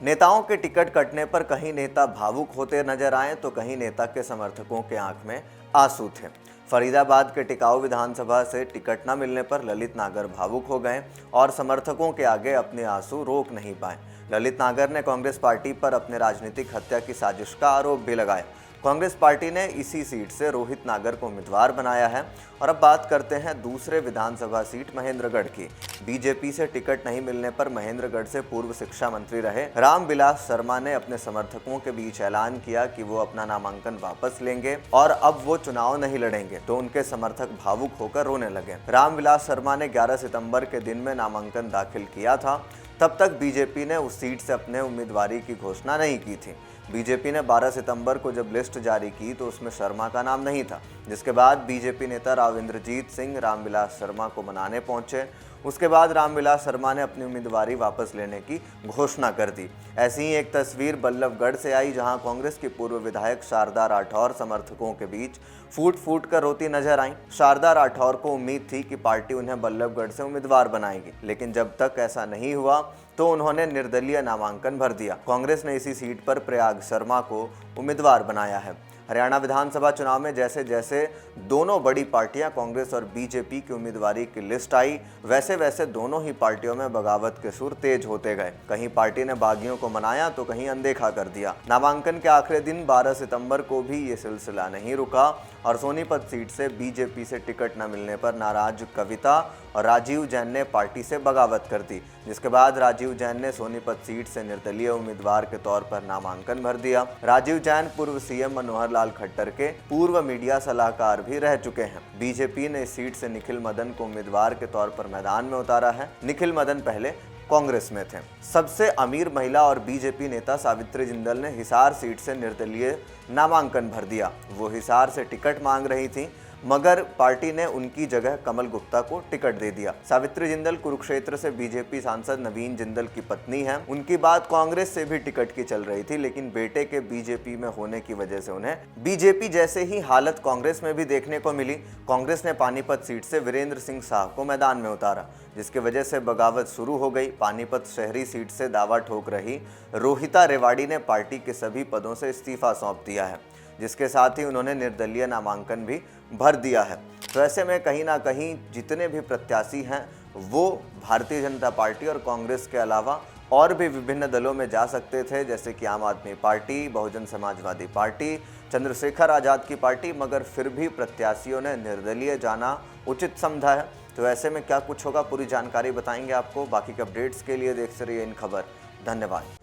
नेताओं के टिकट कटने पर कहीं नेता भावुक होते नजर आए तो कहीं नेता के समर्थकों के आंख में आंसू थे। फरीदाबाद के टिकाऊ विधानसभा से टिकट न मिलने पर ललित नागर भावुक हो गए और समर्थकों के आगे अपने आंसू रोक नहीं पाए। ललित नागर ने कांग्रेस पार्टी पर अपने राजनीतिक हत्या की साजिश का आरोप भी लगाया। कांग्रेस पार्टी ने इसी सीट से रोहित नागर को उम्मीदवार बनाया है। और अब बात करते हैं दूसरे विधानसभा सीट महेंद्रगढ़ की। बीजेपी से टिकट नहीं मिलने पर महेंद्रगढ़ से पूर्व शिक्षा मंत्री रहे रामविलास शर्मा ने अपने समर्थकों के बीच ऐलान किया कि वो अपना नामांकन वापस लेंगे और अब वो चुनाव नहीं लड़ेंगे, तो उनके समर्थक भावुक होकर रोने लगे। रामविलास शर्मा ने 11 सितंबर के दिन में नामांकन दाखिल किया था। तब तक बीजेपी ने उस सीट से अपने उम्मीदवारी की घोषणा नहीं की थी। बीजेपी ने 12 सितंबर को जब लिस्ट जारी की तो उसमें शर्मा का नाम नहीं था, जिसके बाद बीजेपी नेता राव इंद्रजीत सिंह रामविलास शर्मा को मनाने पहुंचे। उसके बाद रामविलास शर्मा ने अपनी उम्मीदवारी वापस लेने की घोषणा कर दी। ऐसी ही एक तस्वीर बल्लभगढ़ से आई, जहां कांग्रेस की पूर्व विधायक शारदा राठौर समर्थकों के बीच फूट फूट कर रोती नजर आई। शारदा राठौर को उम्मीद थी कि पार्टी उन्हें बल्लभगढ़ से उम्मीदवार बनाएगी, लेकिन जब तक ऐसा नहीं हुआ तो उन्होंने निर्दलीय नामांकन भर दिया। कांग्रेस ने इसी सीट पर प्रयाग शर्मा को उम्मीदवार बनाया है। हरियाणा विधानसभा चुनाव में जैसे जैसे दोनों बड़ी पार्टियां कांग्रेस और बीजेपी की उम्मीदवारी की लिस्ट आई, वैसे वैसे दोनों ही पार्टियों में बगावत के सुर तेज होते गए। कहीं पार्टी ने बागियों को मनाया तो कहीं अनदेखा कर दिया। नामांकन के आखिरी दिन 12 सितंबर को भी ये सिलसिला नहीं रुका और सोनीपत सीट से बीजेपी से टिकट न मिलने पर नाराज कविता और राजीव जैन ने पार्टी से बगावत कर दी, जिसके बाद राजीव जैन ने सोनीपत सीट से निर्दलीय उम्मीदवार के तौर पर नामांकन भर दिया। राजीव जैन पूर्व सीएम मनोहर लाल खट्टर के पूर्व मीडिया सलाहकार भी रह चुके हैं। बीजेपी ने इस सीट से निखिल मदन को उम्मीदवार के तौर पर मैदान में उतारा है। निखिल मदन पहले कांग्रेस में थे। सबसे अमीर महिला और बीजेपी नेता सावित्री जिंदल ने हिसार सीट से निर्दलीय नामांकन भर दिया। वो हिसार से टिकट मांग रही थी, मगर पार्टी ने उनकी जगह कमल गुप्ता को टिकट दे दिया। सावित्री जिंदल कुरुक्षेत्र से बीजेपी सांसद नवीन जिंदल की पत्नी हैं। उनकी बात कांग्रेस से भी टिकट की चल रही थी, लेकिन बेटे के बीजेपी में होने की वजह से उन्हें बीजेपी जैसे ही हालत कांग्रेस में भी देखने को मिली। कांग्रेस ने पानीपत सीट से वीरेंद्र सिंह साह को मैदान में उतारा, जिसकी वजह से बगावत शुरू हो गई। पानीपत शहरी सीट से दावा ठोक रही रोहिता रेवाड़ी ने पार्टी के सभी पदों से इस्तीफा सौंप दिया है, जिसके साथ ही उन्होंने निर्दलीय नामांकन भी भर दिया है। तो ऐसे में कहीं ना कहीं जितने भी प्रत्याशी हैं वो भारतीय जनता पार्टी और कांग्रेस के अलावा और भी विभिन्न दलों में जा सकते थे, जैसे कि आम आदमी पार्टी, बहुजन समाजवादी पार्टी, चंद्रशेखर आज़ाद की पार्टी, मगर फिर भी प्रत्याशियों ने निर्दलीय जाना उचित समझा है। तो ऐसे में क्या कुछ होगा, पूरी जानकारी बताएंगे आपको। बाकी के अपडेट्स के लिए देखते रहिए इन खबर। धन्यवाद।